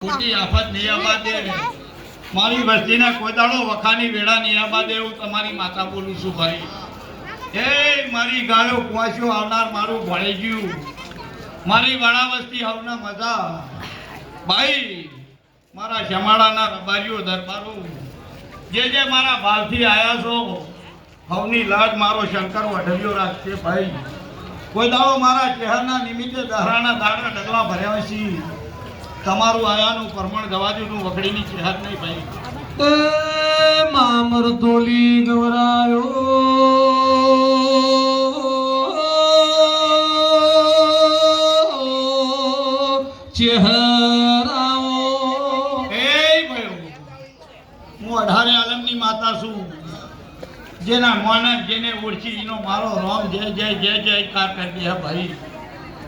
ખોટી આફત નહીં આવવા દે. મારી વસ્તીના કોઈ દાડો વખાની વેળા નહીં આવવા દે એવું તમારી માતા બોલું છું ભાઈ. એ મારી ગાયો કુવાસીઓ આવનાર મારું ભળી ગયું. મારી વાળા વસ્તી આવના મજા ભાઈ. મારા જમાડાના રબારીઓ દરબારો જે મારા ભાવથી આયા છો હવની લાજ મારો શંકર વઢવ્યો રાખશે ભાઈ. કોઈ દાડો મારા ચહેરના નિમિત્તે દહરાના દાડા ડગલા ભર્યા છે. તમારું આયાનું પરમણ ગવાજુનું વખડીની ચહેર નહીં ભાઈ. એ મામર તોલી ગવરાયો ચહેરાઓ. એ ભાઈ હું 18 આલમની માતા છું. જેના મોનક જેને ઓળખી એનો મારો રોમ જય જય જય જયકાર કરી દે ભાઈ.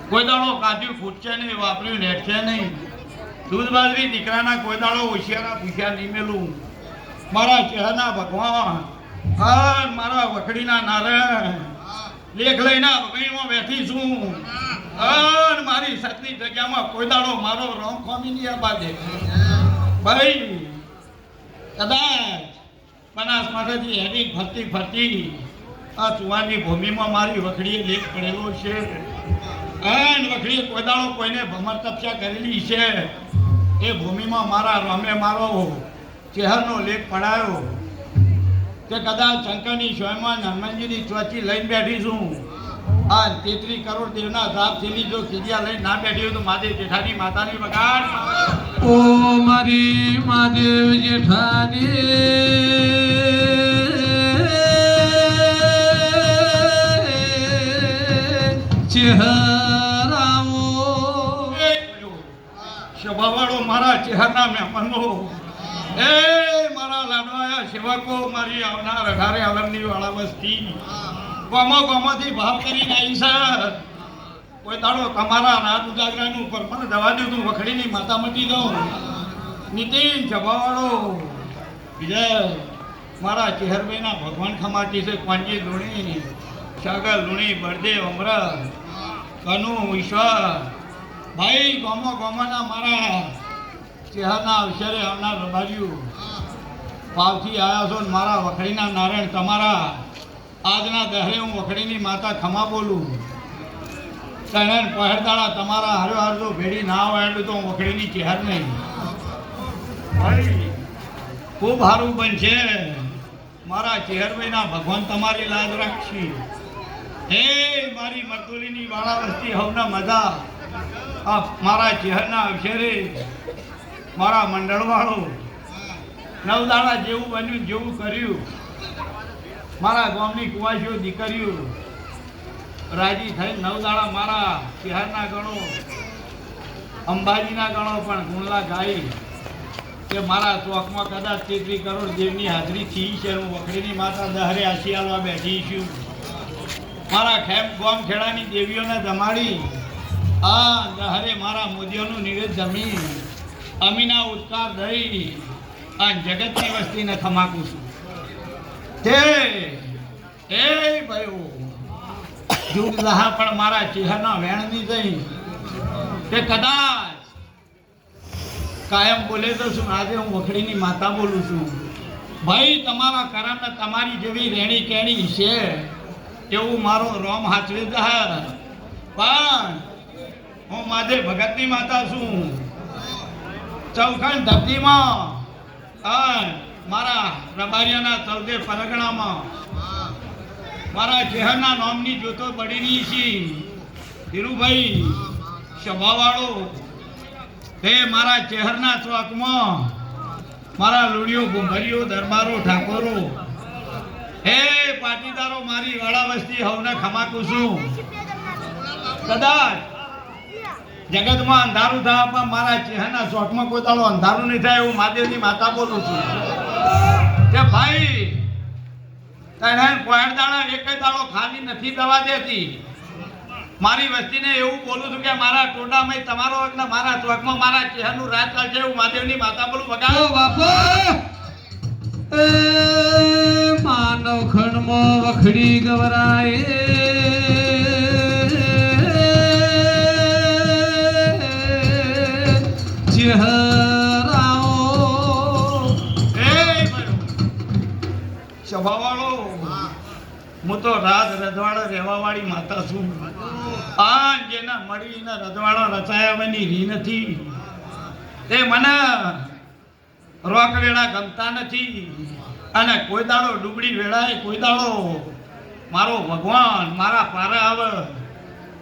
કોઈ દાડો કાઢ્યું ફૂટશે નહીં, વાપર્યું નેટશે નહીં. દૂધ બાજરી દીકરાના કોઈ દાડો હોશિયારા પૂછ્યા નહીં મેલું. મારા ચહેરના ભગવાન હા મારા વખડીના નારાયણ લેખ લઈને વગડીમાં બેઠી છું. અને મારી સતની જગ્યામાં કોઈ દાડો મારો રોમ ખોમી નહીં આપવા દે ભાઈ. કદાચ બનાસકાંઠાથી હેરી ફરતી ફરતી આ ચુવાની ભૂમિમાં મારી વખડીએ લેખ પડેલો છે. અને વખડીએ કોઈ દાડો કોઈને ભમર તપસ્યા કરેલી છે. એ ભૂમિમાં મારા રમે મારો ચહેરનો લેખ પડાયો કે કદાચ શંકરની સ્વયંમાં હનુમાનજીની ચોચી લઈને બેઠી છું. આ 33 કરોડ દેવના સાપ થેલી જો ખીજિયા લઈને ના બેઠી હોય તો મહાદેવ જેઠાની માતાની વગાડ. ઓ મારી મહાદેવ જેઠાની ચહેરાઓ. સ્વભાવવાળો મારા ચહેરના મહેમાનો એ મારા લાડવાયા સેવકો મારી આવનાર 18 આલમની વાળા વસ્તી ગામોથી ભાવ કરીને આવી છે. કોઈ દાડો તમારા રાત ઉજાગરાનું પરમણ દવા દઉં તું વખડીની માતા મટી દઉં. નીતિન સ્વભાવવાળો વિજય મારા ચહેરભાઈના ભગવાન ખમાટી છે. કોંજી લુણી સાગર લુણી બળદેવ અમરત કનુ ઈશ્વર ભાઈ ગામોના મારા ચહેરના અવસરે આવનાર રબારીઓ ભાવથી આવ્યા છો. મારા વખડીના નારાયણ તમારા આજના દહરે હું વખડીની માતા ખમા બોલું. તને પહેરદાડા તમારા હારો હારો ભેડી ના હોય એટલું તો હું વખડીની ચહેર નહીં ભાઈ. ખૂબ સારું બનશે. મારા ચહેરભાઈના ભગવાન તમારી લાજ રાખશે. હે મારી મરતુલીની વાળા વસ્તી હવના મજા આ મારા ચહેરના અવસરે મારા મંડળવાળો નવદાડા જેવું બન્યું જેવું કર્યું. મારા ગામની કુવાસીઓ દીકરીઓ રાજી થઈ નવદાડા મારા ચહેરના ગણો અંબાજીના ગણો પણ ગુણલા ગાઈ કે મારા ચોકમાં કદાચ 33 કરોડ દેવની હાજરી થઈ છે. હું વખડીની માતા દહરે આશીયાલવા બેઠી છું. મારા ગામ ખેડાની દેવીઓને જમાડી આ દહરે મારા મોદીઓનું નિવેદ જમી અમીના ઉત્કાર દઈ આ જગતની વસ્તીને ખમાકું છું. તે એ ભાઈઓ જુગ લહા પણ મારા ચહેરના વેણની જઈ તે કદાચ કાયમ બોલે તો શું આજે હું વખડીની માતા બોલું છું ભાઈ. તમારા કરમને તમારી જેવી રેણી કેણી છે એવું મારો રોમ હાચવે જહર. પણ હું માધે ભગતની માતા છું. ચૌખંડ ધરતીમાં મારા રબારિયાના 14 પરગણામાં મારા ચહેરના નામની જોતો બળીની છે. ધીરુભાઈ સ્વભાવવાળો તે મારા ચહેરના ચોકમાં મારા લુડીઓ ભૂંભરીઓ દરબારો ઠાકોરો હે પાટીદારો મારી વાળા વસ્તી હવને ખમાકું છું. કદાચ જગતમાં અંધારું થાય પણ મારા ચહેરના ચોકમાં કોઈ દાડો અંધારું નહીં થાય એવું મહાદેવની માતા બોલું છું કે ભાઈ તને પોહેર દાણા એક દાડો ખાલી નથી દવા દેતી. મારી વસ્તીને એવું બોલું છું કે મારા ટોડામાં તમારો એટલે મારા ચોકમાં મારા ચહેરનું રાજ ચાલશે એવું મહાદેવની માતા બોલું. વગાડો બાપા એ માનવ ખંડમાં વખડી ગવરાય ચહેરા સ્વભાવવાળો હું તો રાજ રજવાડા રહેવાવાળી માતા છું આ જેના મળીને રજવાડો રચાયા વની રી નથી તે મને રોકવેળા ગમતા નથી અને કોઈ દાડો ડુબડી વેળાએ કોઈ દાડો મારો ભગવાન મારા પારે આવે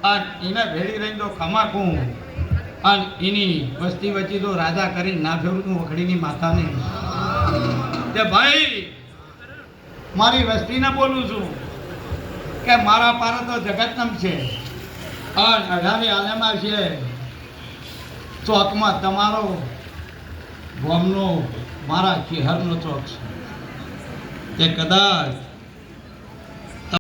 અને એને ભેળી રહીને તો ખમાકું અને એની વસ્તી વચ્ચે તો રાજા કરીને ના ફેરું વખડીની માતાને કે ભાઈ મારી વસ્તીને બોલું છું કે મારા પારે તો જગતનામ છે અને 18 આલેમાં છે ચોકમાં તમારો ગામનો મારા ચેહરનો ચોક છે તે કદાચ